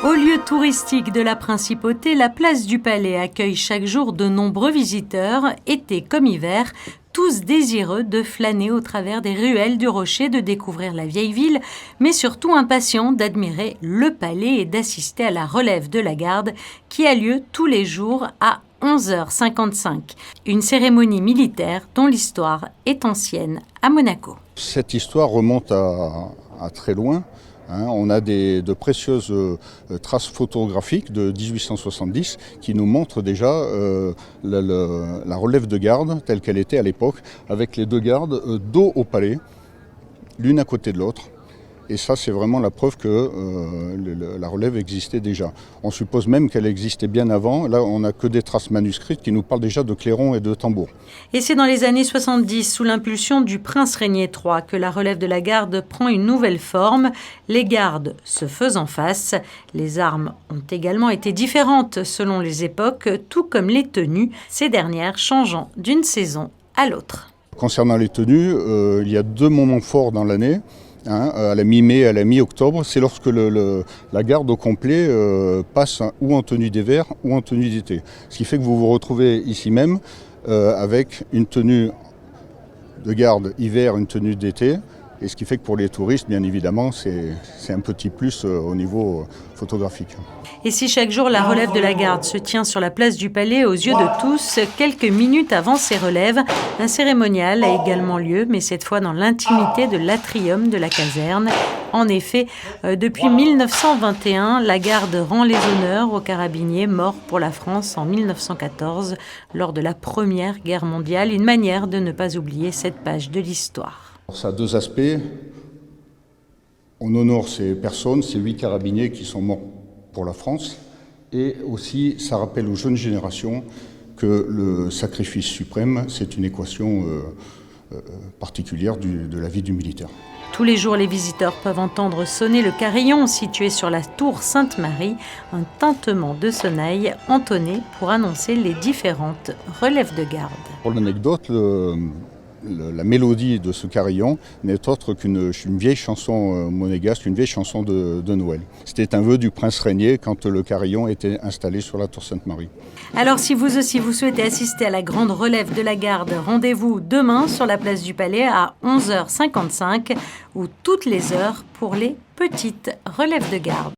Au lieu touristique de la Principauté, la place du Palais accueille chaque jour de nombreux visiteurs, été comme hiver, tous désireux de flâner au travers des ruelles du Rocher, de découvrir la vieille ville, mais surtout impatients d'admirer le palais et d'assister à la relève de la garde qui a lieu tous les jours à 11h55. Une cérémonie militaire dont l'histoire est ancienne à Monaco. Cette histoire remonte à très loin. On a de précieuses traces photographiques de 1870 qui nous montrent déjà la relève de garde telle qu'elle était à l'époque, avec les deux gardes dos au palais, l'une à côté de l'autre. Et ça, c'est vraiment la preuve que la relève existait déjà. On suppose même qu'elle existait bien avant. Là, on n'a que des traces manuscrites qui nous parlent déjà de clairons et de tambours. Et c'est dans les années 70, sous l'impulsion du prince Régnier III, que la relève de la garde prend une nouvelle forme. Les gardes se faisant face. Les armes ont également été différentes selon les époques, tout comme les tenues, ces dernières changeant d'une saison à l'autre. Concernant les tenues, il y a deux moments forts dans l'année. À la mi-mai, à la mi-octobre, c'est lorsque la garde au complet passe ou en tenue d'hiver ou en tenue d'été. Ce qui fait que vous vous retrouvez ici même avec une tenue de garde hiver, une tenue d'été. Et ce qui fait que pour les touristes, bien évidemment, c'est un petit plus au niveau photographique. Et si chaque jour la relève de la garde se tient sur la place du Palais aux yeux de tous, quelques minutes avant ces relèves, un cérémonial a également lieu, mais cette fois dans l'intimité de l'atrium de la caserne. En effet, depuis 1921, la garde rend les honneurs aux carabiniers morts pour la France en 1914, lors de la Première Guerre mondiale, une manière de ne pas oublier cette page de l'histoire. Ça a deux aspects. On honore ces personnes, ces 8 carabiniers qui sont morts pour la France. Et aussi, ça rappelle aux jeunes générations que le sacrifice suprême, c'est une équation particulière de la vie du militaire. Tous les jours, les visiteurs peuvent entendre sonner le carillon situé sur la tour Sainte-Marie, un tintement de sonnaille entonné pour annoncer les différentes relèves de garde. Pour l'anecdote, la mélodie de ce carillon n'est autre qu'une vieille chanson monégasque, une vieille chanson de Noël. C'était un vœu du prince Régnier quand le carillon était installé sur la tour Sainte-Marie. Alors si vous aussi vous souhaitez assister à la grande relève de la garde, rendez-vous demain sur la place du Palais à 11h55 ou toutes les heures pour les petites relèves de garde.